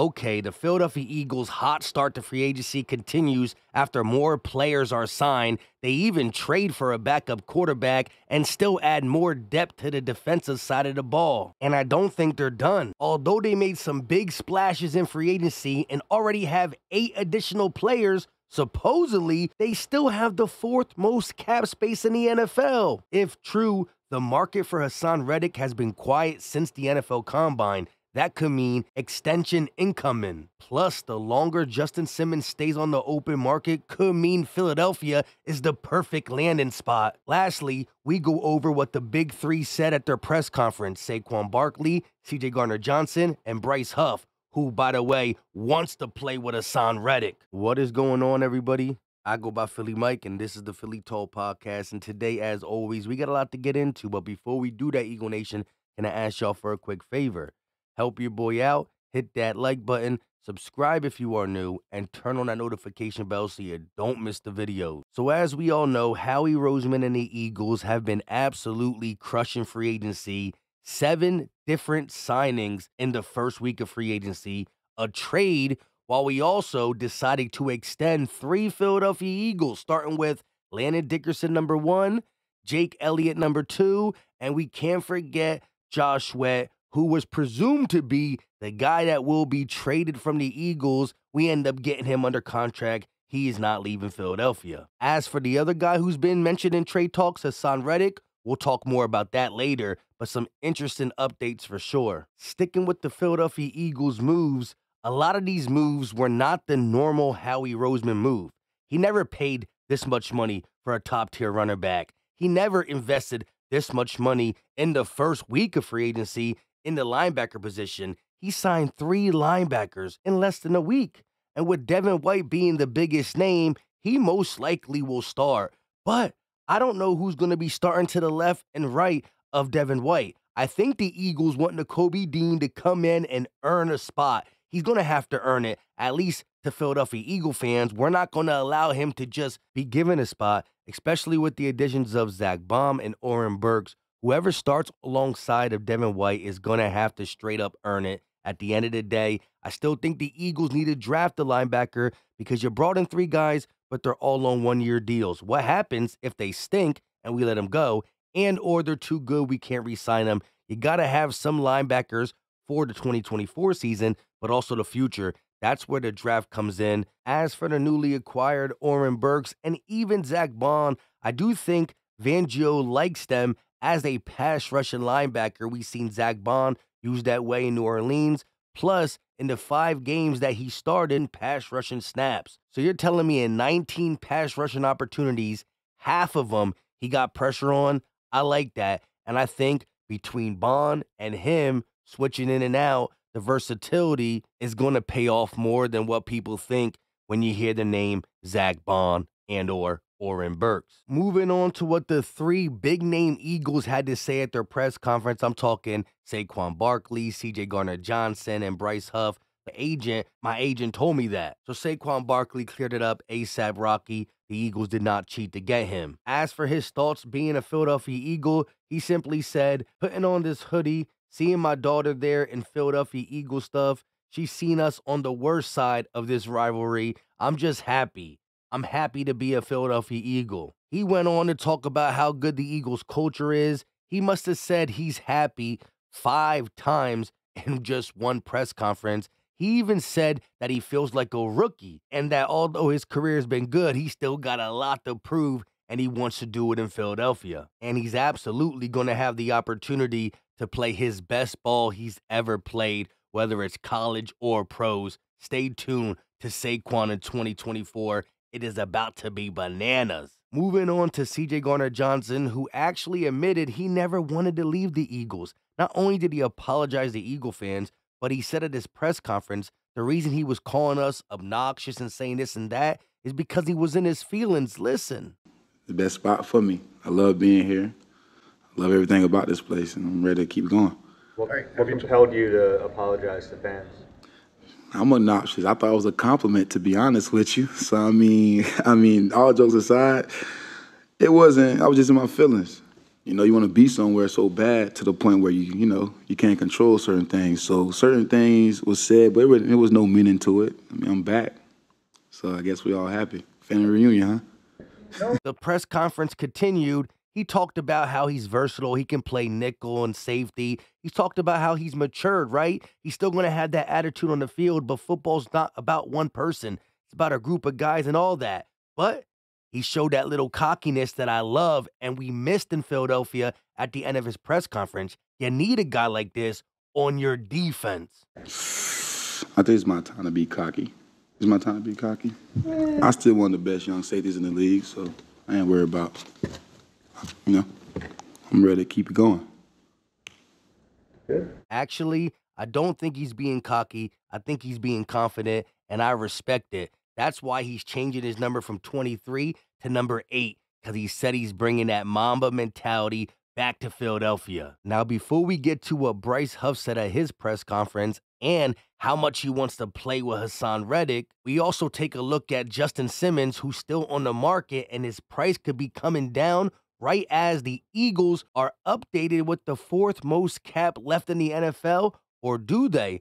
Okay, the Philadelphia Eagles' hot start to free agency continues after more players are signed. They even trade for a backup quarterback and still add more depth to the defensive side of the ball. And I don't think they're done. Although they made some big splashes in free agency and already have 8 additional players, supposedly they still have the 4th most cap space in the NFL. If true, the market for Reddick has been quiet since the NFL Combine. That could mean extension incoming. Plus, the longer Justin Simmons stays on the open market could mean Philadelphia is the perfect landing spot. Lastly, we go over what the big 3 said at their press conference: Saquon Barkley, CJGJ, and Bryce Huff, who, by the way, wants to play with Reddick. What is going on, everybody? I go by Philly Mike, and this is the Philly Talk Podcast. And today, as always, we got a lot to get into. But before we do that, Eagle Nation, can I ask y'all for a quick favor? Help your boy out, hit that like button, subscribe if you are new, and turn on that notification bell so you don't miss the videos. So as we all know, Howie, Roseman, and the Eagles have been absolutely crushing free agency. 7 different signings in the first week of free agency, a trade, while we also decided to extend 3 Philadelphia Eagles, starting with Landon Dickerson, number 1, Jake Elliott, number 2, and we can't forget Josh Sweat, who was presumed to be the guy that will be traded from the Eagles. We end up getting him under contract. He is not leaving Philadelphia. As for the other guy who's been mentioned in trade talks, Reddick, we'll talk more about that later, but some interesting updates for sure. Sticking with the Philadelphia Eagles moves, a lot of these moves were not the normal Howie Roseman move. He never paid this much money for a top-tier runner back. He never invested this much money in the first week of free agency in the linebacker position. He signed 3 linebackers in less than a week. And with Devin White being the biggest name, he most likely will start. But I don't know who's going to be starting to the left and right of Devin White. I think the Eagles want Nakobe Dean to come in and earn a spot. He's going to have to earn it, at least to Philadelphia Eagle fans. We're not going to allow him to just be given a spot, especially with the additions of Zach Baum and Oren Burks. Whoever starts alongside of Devin White is going to have to straight up earn it. At the end of the day, I still think the Eagles need to draft a linebacker because you brought in 3 guys, but they're all on 1-year deals. What happens if they stink and we let them go, and or they're too good, we can't re-sign them? You got to have some linebackers for the 2024 season, but also the future. That's where the draft comes in. As for the newly acquired Oren Burks and even Zach Baum, I do think Fangio likes them as a pass rushing linebacker. We've seen Zach Baum used that way in New Orleans. Plus, in the 5 games that he started, pass rushing snaps. So you're telling me in 19 pass rushing opportunities, half of them he got pressure on? I like that. And I think between Baum and him switching in and out, the versatility is going to pay off more than what people think when you hear the name Zach Baum and or Oren Burks. Moving on to what the 3 big-name Eagles had to say at their press conference. I'm talking Saquon Barkley, CJGJ, and Bryce Huff. My agent told me that. So Saquon Barkley cleared it up ASAP Rocky. The Eagles did not cheat to get him. As for his thoughts being a Philadelphia Eagle, he simply said, putting on this hoodie, seeing my daughter there in Philadelphia Eagle stuff, she's seen us on the worst side of this rivalry. I'm just happy. I'm happy to be a Philadelphia Eagle. He went on to talk about how good the Eagles culture is. He must have said he's happy 5 times in just one press conference. He even said that he feels like a rookie and that although his career has been good, he still got a lot to prove and he wants to do it in Philadelphia. And he's absolutely going to have the opportunity to play his best ball he's ever played, whether it's college or pros. Stay tuned to Saquon in 2024. It is about to be bananas. Moving on to CJGJ, who actually admitted he never wanted to leave the Eagles. Not only did he apologize to Eagle fans, but he said at his press conference, the reason he was calling us obnoxious and saying this and that is because he was in his feelings. Listen. The best spot for me. I love being here. I love everything about this place, and I'm ready to keep going. What compelled you to apologize to fans? I'm obnoxious. I thought it was a compliment, to be honest with you. So, I mean, all jokes aside, it wasn't. I was just in my feelings. You know, you want to be somewhere so bad to the point where you can't control certain things. So certain things was said, but it was no meaning to it. I mean, I'm back. So I guess we all happy. Family reunion, huh? The press conference continued. He talked about how he's versatile. He can play nickel and safety. He talked about how he's matured, right? He's still going to have that attitude on the field, but football's not about one person. It's about a group of guys and all that. But he showed that little cockiness that I love, and we missed in Philadelphia at the end of his press conference. You need a guy like this on your defense. I think it's my time to be cocky. It's my time to be cocky. I still one of the best young safeties in the league, so I ain't worried about, I'm ready to keep it going. Actually, I don't think he's being cocky. I think he's being confident, and I respect it. That's why he's changing his number from 23 to number 8, because he said he's bringing that Mamba mentality back to Philadelphia. Now, before we get to what Bryce Huff said at his press conference and how much he wants to play with Haason Reddick, we also take a look at Justin Simmons, who's still on the market, and his price could be coming down right as the Eagles are updated with the 4th most cap left in the NFL, or do they?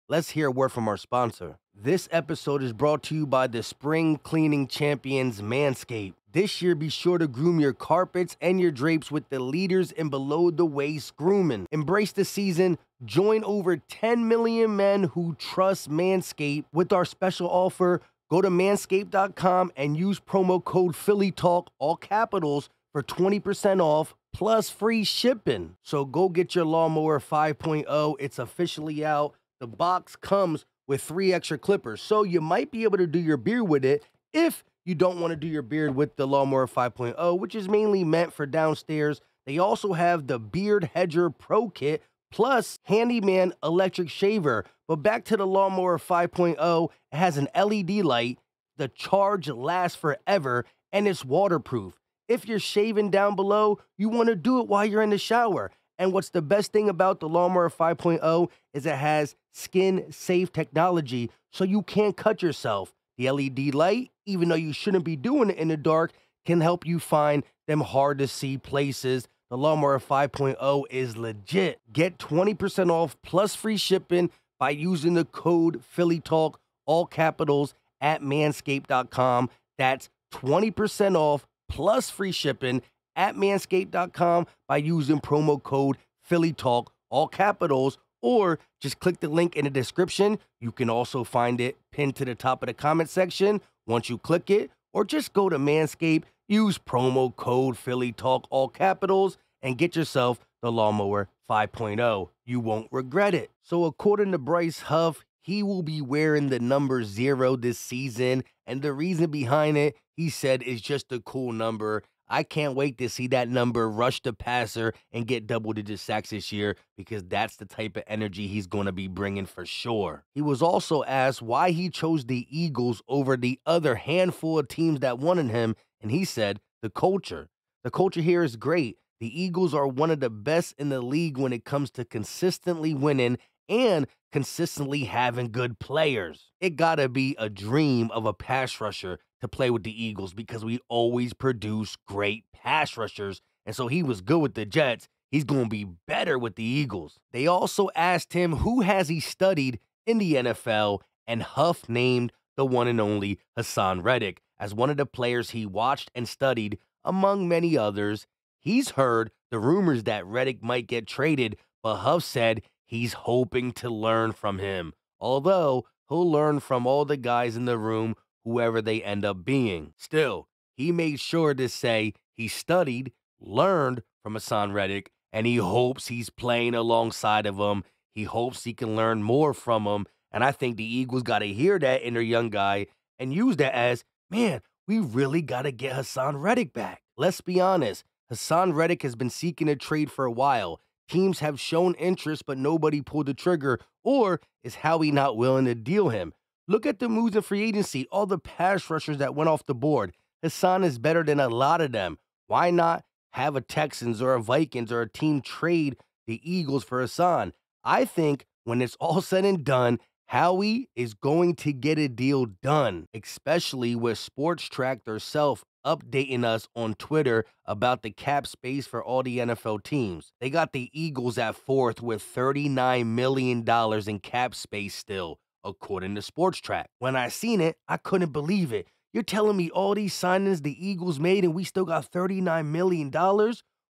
Let's hear a word from our sponsor. This episode is brought to you by the spring cleaning champions, Manscaped. This year, be sure to groom your carpets and your drapes with the leaders in below-the-waist grooming. Embrace the season. Join over 10 million men who trust Manscaped with our special offer. Go to manscaped.com and use promo code PhillyTalk, all capitals, for 20% off plus free shipping. So go get your Lawnmower 5.0. It's officially out. The box comes with 3 extra clippers, so you might be able to do your beard with it if you don't want to do your beard with the Lawnmower 5.0, which is mainly meant for downstairs. They also have the Beard Hedger Pro Kit plus Handyman Electric Shaver. But back to the Lawnmower 5.0, it has an LED light, the charge lasts forever, and it's waterproof. If you're shaving down below, you want to do it while you're in the shower. And what's the best thing about the Lawnmower 5.0 is it has skin-safe technology, so you can't cut yourself. The LED light, even though you shouldn't be doing it in the dark, can help you find them hard-to-see places. The Lawnmower 5.0 is legit. Get 20% off plus free shipping by using the code PhillyTalk, all capitals, at manscaped.com. That's 20% off plus free shipping at manscaped.com by using promo code PhillyTalk, all capitals, or just click the link in the description. You can also find it pinned to the top of the comment section once you click it, or just go to Manscaped, use promo code PhillyTalk, all capitals, and get yourself the Lawnmower 5.0. You won't regret it. So according to Bryce Huff, he will be wearing the number 0 this season, and the reason behind it, he said, is just a cool number. I can't wait to see that number rush the passer and get double-digit sacks this year, because that's the type of energy he's going to be bringing for sure. He was also asked why he chose the Eagles over the other handful of teams that wanted him, and he said, the culture. The culture here is great. The Eagles are one of the best in the league when it comes to consistently winning and consistently having good players. It gotta be a dream of a pass rusher to play with the Eagles, because we always produce great pass rushers, and so he was good with the Jets. He's going to be better with the Eagles. They also asked him who has he studied in the NFL, and Huff named the one and only Haason Reddick as one of the players he watched and studied, among many others. He's heard the rumors that Reddick might get traded, but Huff said he's hoping to learn from him, although he'll learn from all the guys in the room, whoever they end up being. Still, he made sure to say he studied, learned from Haason Reddick, and he hopes he's playing alongside of him. He hopes he can learn more from him, and I think the Eagles got to hear that in their young guy and use that as, man, we really got to get Haason Reddick back. Let's be honest, Haason Reddick has been seeking a trade for a while. Teams have shown interest, but nobody pulled the trigger, or is Howie not willing to deal him? Look at the moves in free agency, all the pass rushers that went off the board. Haason is better than a lot of them. Why not have a Texans or a Vikings or a team trade the Eagles for Haason? I think when it's all said and done, Howie is going to get a deal done, especially with Sports Track themselves updating us on Twitter about the cap space for all the NFL teams. They got the Eagles at 4th with $39 million in cap space still, according to Sports Track. When I seen it, I couldn't believe it. You're telling me all these signings the Eagles made and we still got $39 million?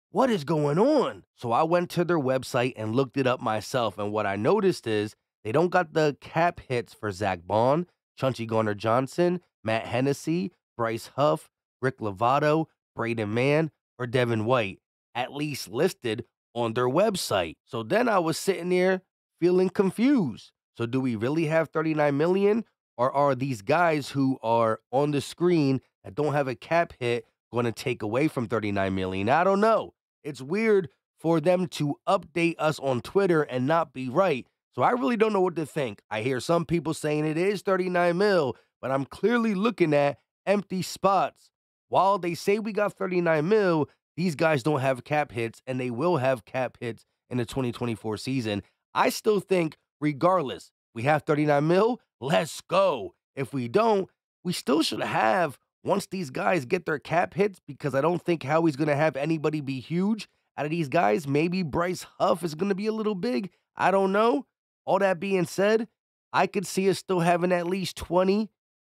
What is going on? So I went to their website and looked it up myself, and what I noticed is they don't got the cap hits for Zach Bond, Chauncey Gardner-Johnson, Matt Hennessy, Bryce Huff, Rick Lovato, Braden Mann, or Devin White, at least listed on their website. So then I was sitting there feeling confused. So do we really have $39 million, or are these guys who are on the screen that don't have a cap hit going to take away from $39 million? I don't know. It's weird for them to update us on Twitter and not be right. So I really don't know what to think. I hear some people saying it is 39 mil, but I'm clearly looking at empty spots. While they say we got 39 mil, these guys don't have cap hits, and they will have cap hits in the 2024 season. I still think, regardless, we have 39 mil, let's go. If we don't, we still should have, once these guys get their cap hits, because I don't think Howie's going to have anybody be huge. Out of these guys, maybe Bryce Huff is going to be a little big. I don't know. All that being said, I could see us still having at least 20,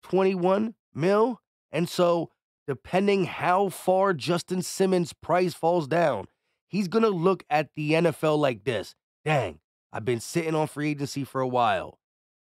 21 mil. And so, depending how far Justin Simmons' price falls down, he's going to look at the NFL like this. Dang, I've been sitting on free agency for a while.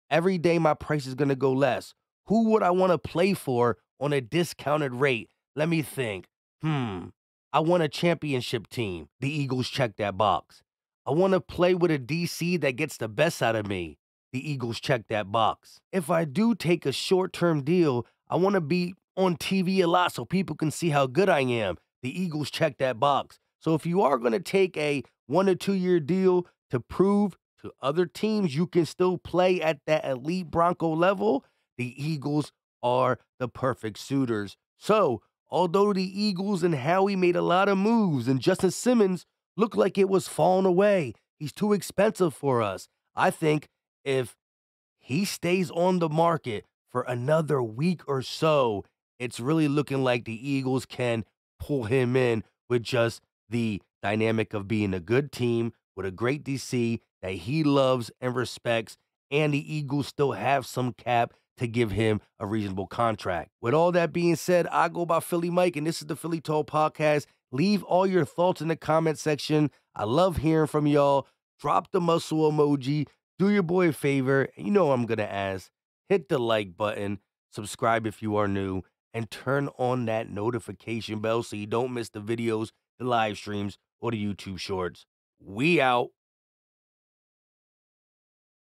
Every day my price is going to go less. Who would I want to play for on a discounted rate? Let me think. I want a championship team. The Eagles check that box. I want to play with a DC that gets the best out of me. The Eagles check that box. If I do take a short-term deal, I want to be on TV a lot so people can see how good I am. The Eagles check that box. So if you are going to take a 1 to 2 year deal to prove to other teams you can still play at that elite Bronco level, the Eagles are the perfect suitors. So, although the Eagles and Howie made a lot of moves and Justin Simmons looked like it was falling away, he's too expensive for us. I think if he stays on the market for another week or so, it's really looking like the Eagles can pull him in with just the dynamic of being a good team with a great DC that he loves and respects, and the Eagles still have some cap to give him a reasonable contract. With all that being said, I go by Philly Mike, and this is the Philly Talk Podcast. Leave all your thoughts in the comment section. I love hearing from y'all. Drop the muscle emoji. Do your boy a favor. You know what I'm going to ask. Hit the like button. Subscribe if you are new. And turn on that notification bell so you don't miss the videos, the live streams, or the YouTube shorts. We out.